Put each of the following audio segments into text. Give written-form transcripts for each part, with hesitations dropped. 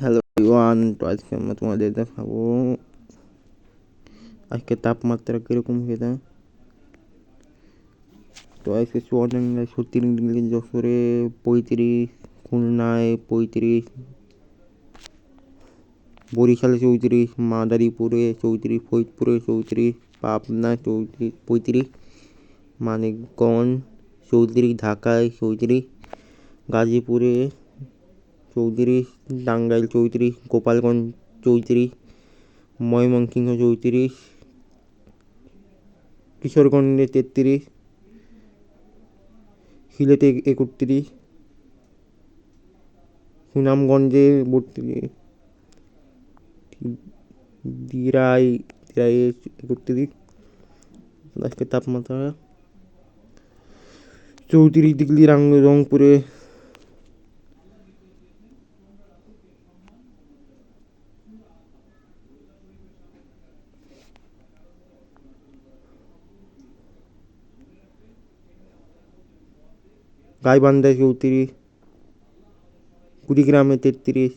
Hello everyone, তো আজকে আমরা তোমাদের দেখাবো আজকে তাপমাত্রা কীরকম হয়েছে। তো আজকে চুয়াডাঙ্গায় 36 ডিগ্রি, যশোরে 35, খুলনায় 35, বরিশালে 34, মাদারীপুরে 34, ফরিদপুরে 34, পাবনা 35, মানিকগঞ্জ 34, ঢাকায় 34, গাজীপুরে 34, টাঙ্গাইল 34, গোপালগঞ্জ 34, ময়মনসিংহ 34, কিশোরগঞ্জে 33, সিলেটে 31, সুনামগঞ্জে 32, দিরাই 31। আজকে তাপমাত্রা 34 ডিগ্রি, রংপুরে 34, কুড়িগ্রামে 33,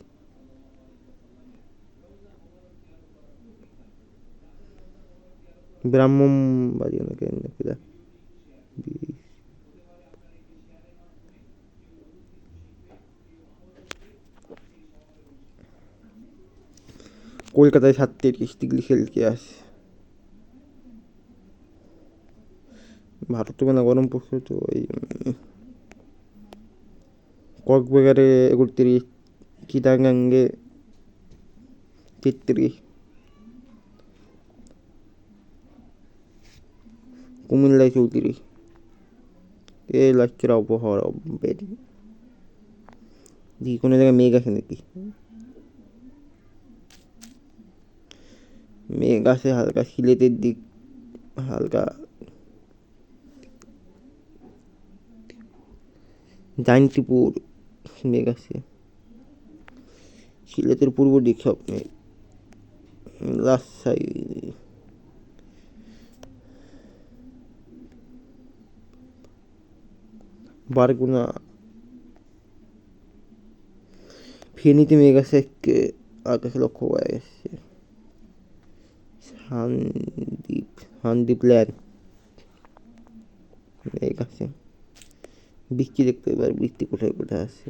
ব্রাহ্মণবাড়িয়া কলকাতায় 37 ডিগ্রি সেলসিয়াস। ভারত তো মানে গরম পড়ছে, তো এই কক্সবাজারে 31, চিটাগাঙ্গে 33, কুমিল্লায় 34। এই লাগছে আবহাওয়ার আপডেট। দেখি কোনো জায়গায় মেঘ আছে নাকি। মেঘ আছে হালকা, সিলেটের দিক হালকা, জাইন্তিপুর মেঘ আছে, সিলেটের পূর্ব দিক সব মেঘ, রাজশাহী, বারগুনা, ফেনীতে মেঘ আছে, আকাশে লক্ষ্য করা গেছে। সন্দ্বীপ ল্যান্ড মেঘ আছে, বৃষ্টি দেখতে এবার বৃষ্টি কোথায় কোথায় আছে।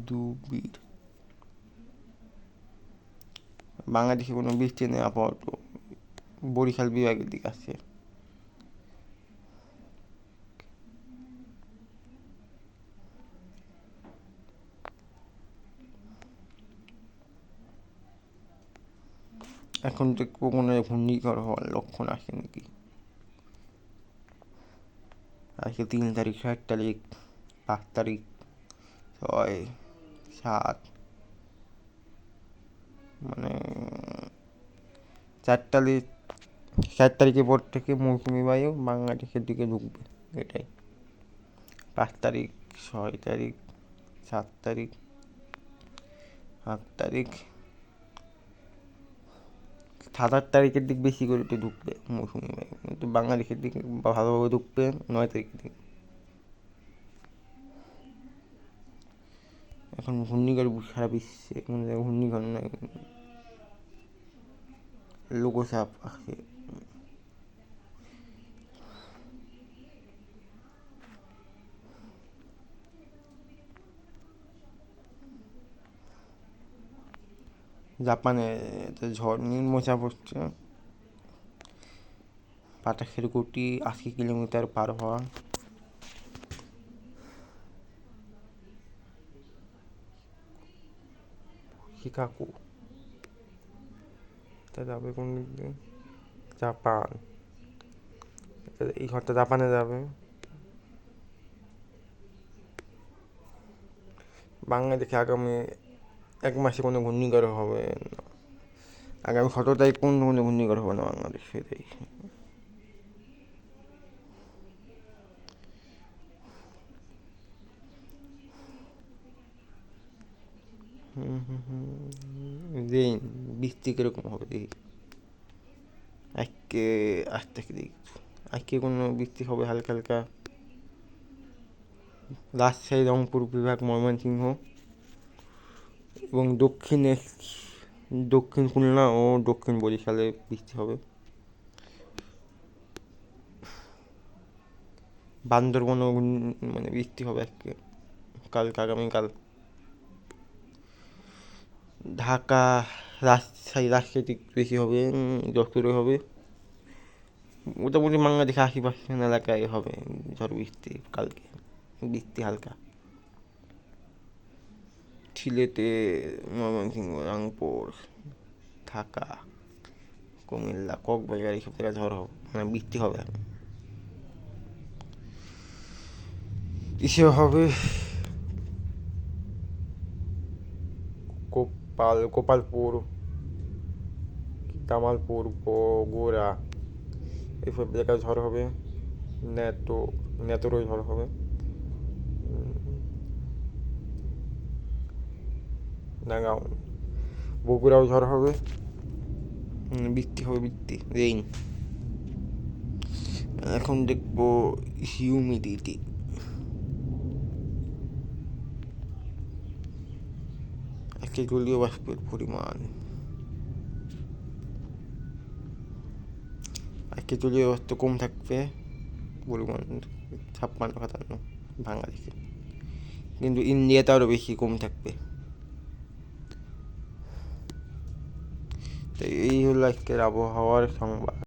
দুবির বাংলাদেশে কোনো বৃষ্টি নেই আপাতত, বরিশাল বিভাগের দিকে আছে। এখন দেখবো কোনো ঘূর্ণিঝড় হওয়ার লক্ষণ আসে নাকি। আজকে 3 তারিখ, 4 তারিখ, 5 তারিখ, 6, 7, মানে 4 তারিখ, 4 তারিখের পর থেকে মৌসুমি বায়ু বাংলাদেশের দিকে ঢুকবে, এটাই। 5 তারিখ, 6 তারিখ, 7 তারিখ, 8 তারিখ, 7, 8 তারিখের দিক বেশি করে একটু ঢুকবে মৌসুমি বায়ু, কিন্তু বাংলাদেশের দিকে ভালোভাবে ঢুকবে 9 তারিখের দিকে। এখন ঘূর্ণিঝড় সারা বিশ্বে, কোনো জায়গায় ঘূর্ণিঝড় নয়, লঘুচাপ আছে। জাপানে ঝড় নিম্নচাপ হচ্ছে, বাতাসের গতি 80 কিলোমিটার পার হওয়া। শিকাগো তা যাবে কোন দিক দিয়ে? জাপান, এই ঘরটা জাপানে যাবে। বাংলাদেশে আগামী 1 মাসে কোনো ঘূর্ণিঝড় হবে না, আগামী 17 তারিখ পর্যন্ত কোনো ঘূর্ণিঝড় হবে না বাংলাদেশে। রেইন, বৃষ্টি কিরকম হবে দেখি, আজকে 8 থেকে দেখি, আজকে কোনো বৃষ্টি হবে হালকা হালকা। রাজশাহী, রংপুর বিভাগ, ময়মনসিংহ এবং দক্ষিণ খুলনা ও দক্ষিণ বরিশালে বৃষ্টি হবে। বান্দরবনও মানে বৃষ্টি হবে আজকে, কালকে, আগামীকাল। ঢাকা, রাজশাহী বেশি হবে, যশোরে হবে। মোটামুটি বাংলাদেশে 80% এলাকায় হবে ঝড় বৃষ্টি কালকে, বৃষ্টি হালকা। সিলেটে, ময়মনসিংহ, রংপুর, ঢাকা, কুমিল্লা, কক্সবাজার এইসব জায়গায় ঝড় হবে, মানে বৃষ্টি হবে। ইসে হবে গোপালপুর, জামালপুর, বগুড়া এইসব জায়গায় ঝড় হবে। নেতরও ঝড় হবে। নাগাঁও, বগুড়াও ঝড় হবে। বৃষ্টি হবে, বৃষ্টি, রেইন। এখন দেখবো হিউমিডিটি। আজকে জলীয় বাষ্পের পরিমাণ, আজকে জলীয় বাষ্প কম থাকবে পরিমাণ 56-57 বাংলাদেশে, কিন্তু ইন্ডিয়াতে আরও বেশি কম থাকবে। তো এই হলো আজকের আবহাওয়ার সংবাদ।